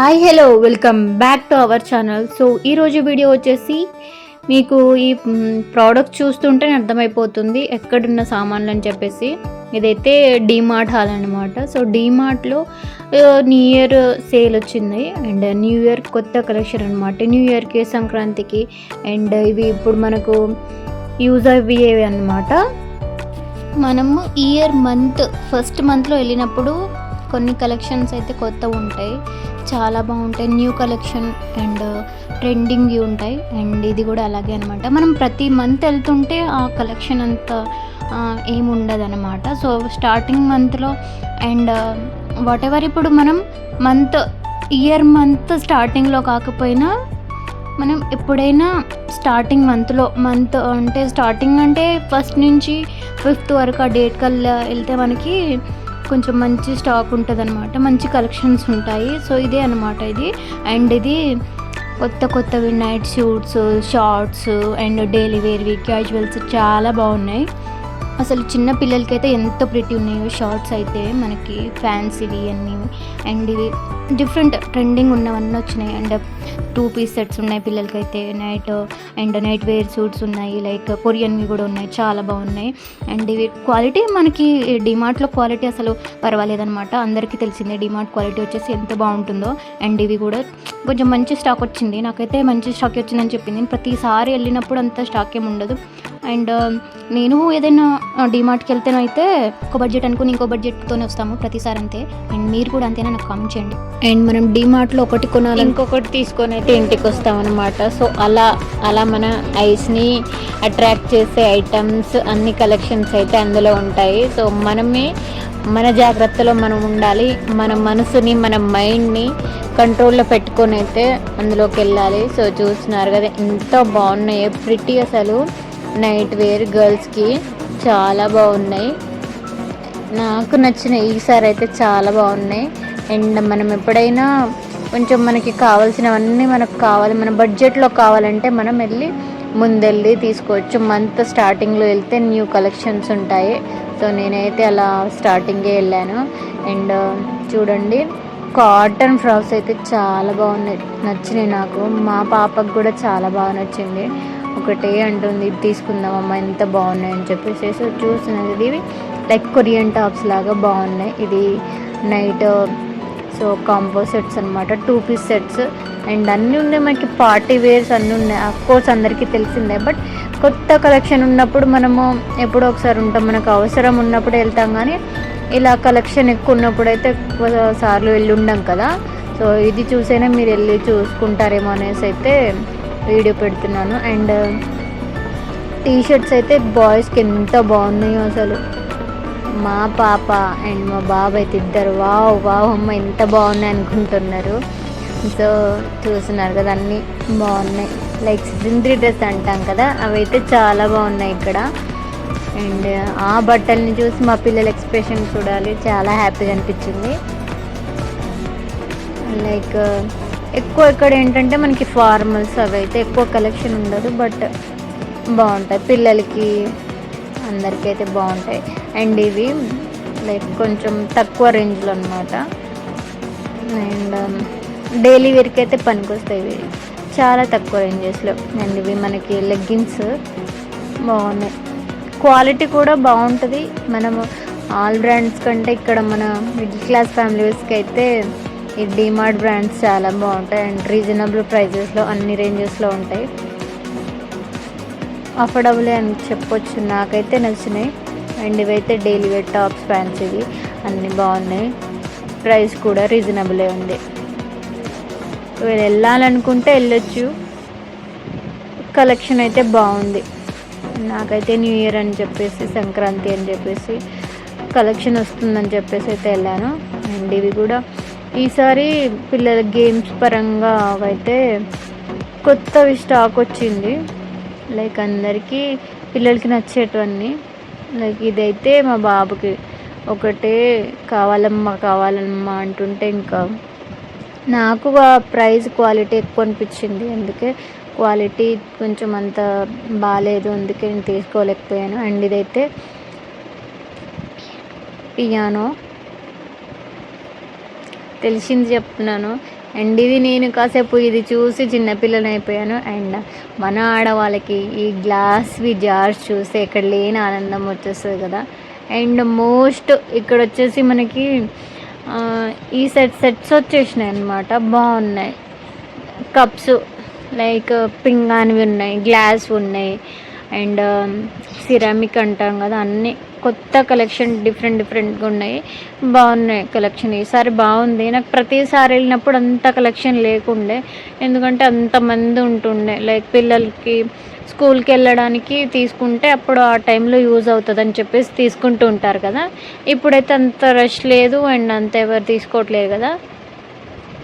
Hi hello welcome back to our channel. So ఈరోజు video వచ్చేసి మీకు ఈ ప్రోడక్ట్ చూస్తుంటే అర్థమైపోతుంది ఎక్కడున్న సామాన్లు అని చెప్పేసి. ఇదైతే డీమార్ట్ హాల్ అనమాట. సో డీమార్ట్లో న్యూ ఇయర్ సేల్ వచ్చింది అండ్ న్యూ ఇయర్ కొత్త కలెక్షన్ అనమాట. న్యూ ఇయర్కి, సంక్రాంతికి అండ్ ఇవి ఇప్పుడు మనకు యూజ్ అయ్యేవి అనమాట. మనము ఇయర్ ఫస్ట్ మంత్లో వెళ్ళినప్పుడు కొన్ని కలెక్షన్స్ అయితే కొత్తవి ఉంటాయి, చాలా బాగుంటాయి. న్యూ కలెక్షన్ అండ్ ట్రెండింగ్ ఉంటాయి అండ్ ఇది కూడా అలాగే అనమాట. మనం ప్రతి మంత్ వెళ్తుంటే ఆ కలెక్షన్ అంత ఏముండదు అనమాట. సో స్టార్టింగ్ మంత్లో అండ్ వాట్ ఎవర్ ఇప్పుడు మనం ఇయర్ మంత్ స్టార్టింగ్లో కాకపోయినా మనం ఎప్పుడైనా స్టార్టింగ్ మంత్ అంటే స్టార్టింగ్ అంటే ఫస్ట్ నుంచి 5th వరకు ఆ డేట్ కల్లా వెళ్తే మనకి కొంచెం మంచి స్టాక్ ఉంటుంది అనమాట, మంచి కలెక్షన్స్ ఉంటాయి. సో ఇదే అనమాట ఇది. అండ్ ఇది కొత్తవి night suits, shorts and daily వేర్వి, క్యాజువల్స్ చాలా బాగున్నాయి. అసలు చిన్న పిల్లలకైతే ఎంత ప్రిటీ ఉన్నాయో షార్ట్స్ అయితే, మనకి ఫ్యాన్సీవి అన్నీ అండ్ ఇవి డిఫరెంట్ ట్రెండింగ్ ఉన్నవన్నీ వచ్చినాయి. అండ్ 2 పీస్ సెట్స్ ఉన్నాయి పిల్లలకైతే, నైట్ వేర్ సూట్స్ ఉన్నాయి, లైక్ కొరియన్వి కూడా ఉన్నాయి, చాలా బాగున్నాయి. అండ్ ఇవి క్వాలిటీ మనకి డిమార్ట్లో క్వాలిటీ అసలు పర్వాలేదనమాట. అందరికీ తెలిసిందే డిమార్ట్ క్వాలిటీ వచ్చేసి ఎంత బాగుంటుందో. అండ్ ఇవి కూడా కొంచెం మంచి స్టాక్ వచ్చింది, నాకైతే మంచి స్టాక్ వచ్చిందని చెప్పింది. ప్రతిసారి వెళ్ళినప్పుడు అంత స్టాక్ ఏమి ఉండదు. అండ్ నేను ఏదైనా డిమార్ట్కి వెళ్తేనైతే ఒక బడ్జెట్ అనుకుని ఇంకో బడ్జెట్తోనే వస్తాము ప్రతిసారి అంతే. అండ్ మీరు కూడా అంతేనా నాకు కామెంట్ చేయండి. అండ్ మనం డిమార్ట్లో ఒకటి కొనాలి ఇంకొకటి తీసుకొని అయితే ఇంటికి వస్తాం అనమాట. సో అలా మన ఐస్ని అట్రాక్ట్ చేసే ఐటమ్స్ అన్ని కలెక్షన్స్ అయితే అందులో ఉంటాయి. సో మన జాగ్రత్తలో మనం ఉండాలి, మన మనసుని, మన మైండ్ని కంట్రోల్లో పెట్టుకొని అయితే అందులోకి వెళ్ళాలి. సో చూస్తున్నారు కదా ఎంత బాగున్నాయి, ప్రిటీ అసలు నైట్ వేర్ గర్ల్స్కి చాలా బాగున్నాయి. నాకు నచ్చిన ఈసారి అయితే చాలా బాగున్నాయి. అండ్ మనం ఎప్పుడైనా కొంచెం మనకి కావాల్సినవన్నీ మన బడ్జెట్లో కావాలంటే మనం ముందెళ్ళి తీసుకోవచ్చు. మంత్ స్టార్టింగ్లో వెళ్తే న్యూ కలెక్షన్స్ ఉంటాయి. సో నేనైతే అలా స్టార్టింగే వెళ్ళాను. అండ్ చూడండి కాటన్ ఫ్రాక్స్ అయితే చాలా బాగున్నాయి, నచ్చినాయి నాకు. మా పాపకు కూడా చాలా బాగా నచ్చింది, ఒకటే అంటుంది ఇది తీసుకుందామమ్మా ఎంత బాగున్నాయి అని చెప్పేసి. సో చూసినది ఇవి లైక్ కొరియన్ టాప్స్ లాగా బాగున్నాయి. ఇది నైట్ సో కాంబో సెట్స్ అనమాట, 2 పీస్ సెట్స్ అండ్ అన్నీ ఉన్నాయి. మనకి పార్టీ వేర్స్ అన్నీ ఉన్నాయి, అఫ్కోర్స్ అందరికీ తెలిసిందే. బట్ కొత్త కలెక్షన్ ఉన్నప్పుడు మనము ఎప్పుడో ఒకసారి ఉంటాం, మనకు అవసరం ఉన్నప్పుడు వెళ్తాం. కానీ ఇలా కలెక్షన్ ఎక్కువ ఉన్నప్పుడు అయితే ఎక్కువ సార్లు వెళ్ళి ఉండం కదా. సో ఇది చూసైనా మీరు వెళ్ళి చూసుకుంటారేమో అనేసి అయితే వీడియో పెడుతున్నాను. అండ్ టీషర్ట్స్ అయితే బాయ్స్కి ఎంత బాగున్నాయో అసలు. మా పాప అండ్ మా బాబు అయితే ఇద్దరు వావ్ అమ్మ ఎంత బాగున్నాయి అనుకుంటున్నారు. సో చూస్తున్నారు కదా అన్నీ బాగున్నాయి, లైక్ సింద్రి డ్రెస్ అంటాం కదా, అవి అయితే చాలా బాగున్నాయి ఇక్కడ. అండ్ ఆ బట్టల్ని చూసి మా పిల్లల ఎక్స్ప్రెషన్ చూడాలి, చాలా హ్యాపీగా అనిపించింది. లైక్ ఎక్కువ ఇక్కడ ఏంటంటే మనకి ఫార్మల్స్ అవి అయితే ఎక్కువ కలెక్షన్ ఉండదు, బట్ బాగుంటాయి పిల్లలకి అందరికీ అయితే బాగుంటాయి. అండ్ ఇవి లైక్ కొంచెం తక్కువ రేంజ్లో అనమాట. అండ్ డైలీ వేర్కి అయితే పనికొస్తాయి ఇవి చాలా తక్కువ రేంజెస్లో. అండ్ ఇవి మనకి లెగ్గిన్స్ బాగున్నాయి, క్వాలిటీ కూడా బాగుంటుంది. మనము ఆల్ బ్రాండ్స్ కంటే ఇక్కడ మన మిడిల్ క్లాస్ ఫ్యామిలీస్కి అయితే ఈ డిమార్ట్ బ్రాండ్స్ చాలా బాగుంటాయి. అండ్ రీజనబుల్ ప్రైజెస్లో అన్ని రేంజెస్లో ఉంటాయి, అఫోర్డబులే అని చెప్పొచ్చు, నాకైతే నచ్చినాయి. అండ్ ఇవైతే డైలీ వేర్ టాప్స్, ప్యాంట్స్ ఇవి అన్నీ బాగున్నాయి, ప్రైస్ కూడా రీజనబులే ఉంది. వీళ్ళు వెళ్ళాలనుకుంటే వెళ్ళొచ్చు, కలెక్షన్ అయితే బాగుంది. నాకైతే న్యూ ఇయర్ అని చెప్పేసి, సంక్రాంతి అని చెప్పేసి కలెక్షన్ వస్తుందని చెప్పేసి అయితే వెళ్ళాను. అండ్ ఇవి కూడా ఈసారి పిల్లల గేమ్స్ పరంగా అయితే కొత్తవి స్టాక్ వచ్చింది, లైక్ అందరికీ పిల్లలకి నచ్చేటివన్నీ. లైక్ ఇదైతే మా బాబుకి ఒకటే కావాలమ్మా అంటుంటే, ఇంకా నాకు ప్రైస్ క్వాలిటీ ఎక్కువ అనిపించింది, అందుకే క్వాలిటీ కొంచెం అంత బాగాలేదు, అందుకే నేను తీసుకోలేకపోయాను. అండ్ ఇదైతే పియానో తెలిసింది చెప్తున్నాను, అండ్ ఇది నేను కాసేపు ఇది చూసి చిన్నపిల్లని అయిపోయాను. అండ్ మన ఆడవాళ్ళకి ఈ గ్లాస్వి జార్స్ చూస్తే ఇక్కడ లేని ఆనందం వచ్చేస్తుంది కదా. అండ్ మోస్ట్ ఇక్కడ వచ్చేసి మనకి ఈ సెట్స్ వచ్చేసినాయి అనమాట. బాగున్నాయి కప్స్, లైక్ పింగానివి ఉన్నాయి, గ్లాస్ ఉన్నాయి, అండ్ సిరామిక్ అంటాం కదా, అన్నీ కొత్త కలెక్షన్ డిఫరెంట్గా ఉన్నాయి. బాగున్నాయి కలెక్షన్, ఈసారి బాగుంది. నాకు ప్రతిసారి వెళ్ళినప్పుడు అంత కలెక్షన్ లేకుండే, ఎందుకంటే అంతమంది ఉంటుండే. లైక్ పిల్లలకి స్కూల్కి వెళ్ళడానికి తీసుకుంటే అప్పుడు ఆ టైంలో యూజ్ అవుతుంది అని చెప్పేసి తీసుకుంటూ ఉంటారు కదా. ఇప్పుడైతే అంత రష్ లేదు అండ్ అంత ఎవరు తీసుకోవట్లేదు కదా.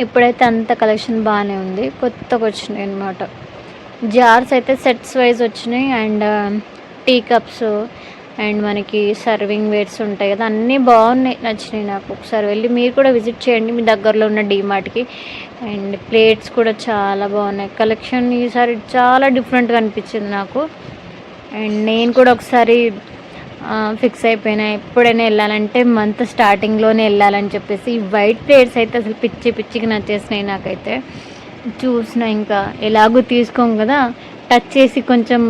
ఇప్పుడైతే అంత కలెక్షన్ బాగానే ఉంది. కొత్తగా వచ్చినాయి అన్నమాట. జార్స్ అయితే సెట్స్ వైజ్ వచ్చినాయి. అండ్ టీ కప్స్ అండ్ మనకి సర్వింగ్ వేర్స్ ఉంటాయి కదా, అన్నీ బాగున్నాయి, నచ్చినాయి నాకు. ఒకసారి వెళ్ళి మీరు కూడా విజిట్ చేయండి మీ దగ్గరలో ఉన్న డీమార్ట్కి. అండ్ ప్లేట్స్ కూడా చాలా బాగున్నాయి. కలెక్షన్ ఈసారి చాలా డిఫరెంట్గా అనిపించింది నాకు. అండ్ నేను కూడా ఒకసారి ఫిక్స్ అయిపోయినా, ఎప్పుడైనా వెళ్ళాలంటే మంత్ స్టార్టింగ్లోనే వెళ్ళాలని చెప్పేసి. ఈ వైట్ ప్లేట్స్ అయితే అసలు పిచ్చికి నచ్చేసినాయి నాకైతే. చూసిన ఇంకా ఎలాగో తీసుకోం కదా, టచ్ చేసి కొంచెం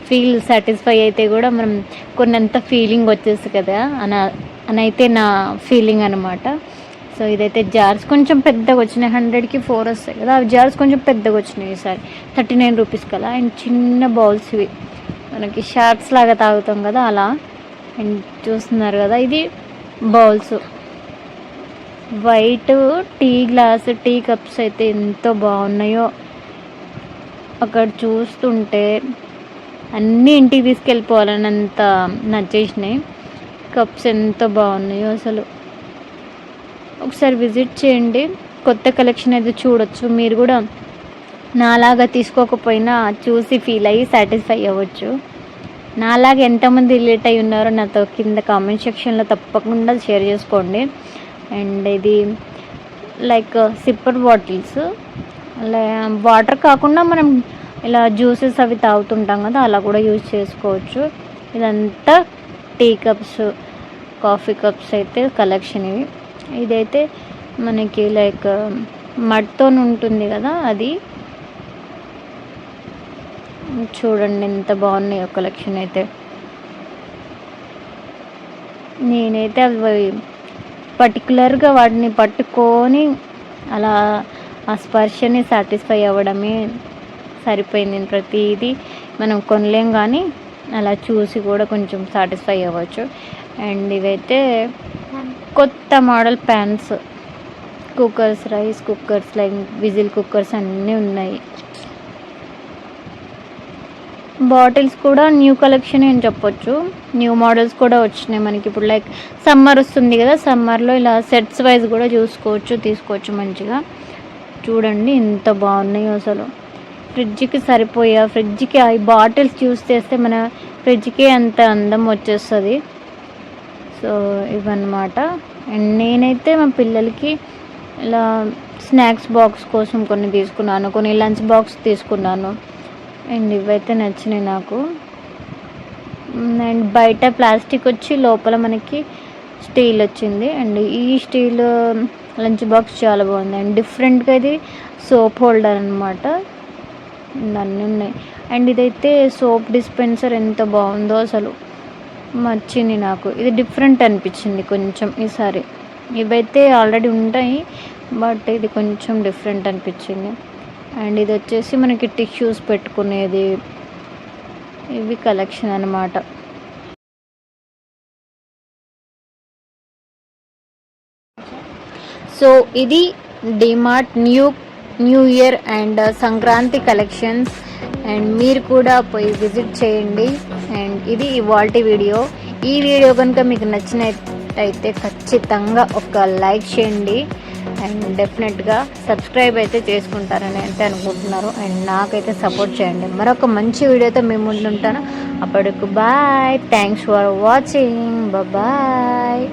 ఫీల్ సాటిస్ఫై అయితే కూడా మనం కొన్నంత ఫీలింగ్ వచ్చేసి కదా అని అయితే నా ఫీలింగ్ అనమాట. సో ఇదైతే జార్స్ కొంచెం పెద్దగా వచ్చినాయి, 100కి 4 వస్తాయి కదా, అవి జార్స్ కొంచెం పెద్దగా వచ్చినాయి ఈసారి, 39 రూపీస్ కదా. అండ్ చిన్న బౌల్స్ ఇవి మనకి షార్ట్స్ లాగా తాగుతాం కదా అలా. అండ్ చూస్తున్నారు కదా, ఇది bowls, white tea glass, tea cups అయితే ఎంతో బాగున్నాయో. అక్కడ చూస్తుంటే అన్నీ ఇంటికి తీసుకెళ్ళిపోవాలని అంత నచ్చేసినాయి. కప్స్ ఎంత బాగున్నాయో అసలు. ఒకసారి విజిట్ చేయండి, కొత్త కలెక్షన్ అయితే చూడొచ్చు. మీరు కూడా నాలాగా తీసుకోకపోయినా చూసి ఫీల్ అయ్యి సాటిస్ఫై అవ్వచ్చు. నాలాగా ఎంతమంది రిలేట్ అయ్యి ఉన్నారో నాతో కింద కామెంట్ సెక్షన్లో తప్పకుండా షేర్ చేసుకోండి. అండ్ ఇది లైక్ సిప్పర్ బాటిల్స్, అలా వాటర్ కాకుండా మనం ఇలా జ్యూసెస్ అవి తాగుతుంటాం కదా, అలా కూడా యూజ్ చేసుకోవచ్చు. ఇదంతా టీ కప్స్, కాఫీ కప్స్ అయితే కలెక్షన్ ఇవి. ఇదైతే మనకి లైక్ మడ్తో ఉంటుంది కదా, అది చూడండి ఎంత బాగున్నాయో కలెక్షన్ అయితే. నేనైతే అవి పర్టికులర్గా వాటిని పట్టుకొని అలా ఆ స్పర్శని సాటిస్ఫై అవ్వడమే సరిపోయింది. ప్రతిదీ మనం కొనలేం కానీ అలా చూసి కూడా కొంచెం సాటిస్ఫై అవ్వచ్చు. అండ్ ఇవైతే కొత్త model pans, cookers, rice cookers, like whistle cookers అన్నీ ఉన్నాయి. బాటిల్స్ కూడా న్యూ కలెక్షన్ అని చెప్పొచ్చు. న్యూ మోడల్స్ కూడా వచ్చినాయి మనకి ఇప్పుడు. లైక్ సమ్మర్ వస్తుంది కదా, సమ్మర్లో ఇలా సెట్స్ వైజ్ కూడా తీసుకోవచ్చు మంచిగా. చూడండి ఎంత బాగున్నాయో అసలు. ఫ్రిడ్జ్కి సరిపోయా, ఫ్రిడ్జ్కి ఆ బాటిల్స్ చూస్తే మన ఫ్రిడ్జ్కి అంత అందం వచ్చేస్తుంది. సో ఇవన్నమాట. అండ్ నేనైతే మా పిల్లలకి ఇలా స్నాక్స్ బాక్స్ కోసం కొన్ని తీసుకున్నాను, కొన్ని లంచ్ బాక్స్ తీసుకున్నాను. అండ్ ఇవైతే నచ్చినాయి నాకు. అండ్ బయట ప్లాస్టిక్ వచ్చి లోపల మనకి స్టీల్ వచ్చింది. అండ్ ఈ స్టీల్ లంచ్ బాక్స్ చాలా బాగుంది. అండ్ డిఫరెంట్గా ఇది సోప్ హోల్డర్ అనమాట, అన్నీ ఉన్నాయి. అండ్ ఇదైతే సోప్ డిస్పెన్సర్ ఎంత బాగుందో అసలు, నచ్చింది నాకు. ఇది డిఫరెంట్ అనిపించింది కొంచెం ఈసారి. ఇవైతే ఆల్రెడీ ఉంటాయి బట్ ఇది కొంచెం డిఫరెంట్ అనిపించింది. అండ్ ఇది వచ్చేసి మనకి టిష్యూస్ పెట్టుకునేది, ఇవి కలెక్షన్ అనమాట. సో ఇది DMart new year and Sankranti collections. And మీరు కూడా పోయి విజిట్ చేయండి. అండ్ ఇది ఇవాల్టి వీడియో. ఈ వీడియో కనుక మీకు నచ్చినట్టయితే ఖచ్చితంగా ఒక లైక్ చేయండి. అండ్ డెఫినెట్గా సబ్స్క్రైబ్ అయితే చేసుకుంటారని అయితే అనుకుంటున్నారు. అండ్ నాకైతే సపోర్ట్ చేయండి. మరొక మంచి వీడియోతో మేము ముందుంటాను. అప్పటికి bye. Thanks for watching. Bye.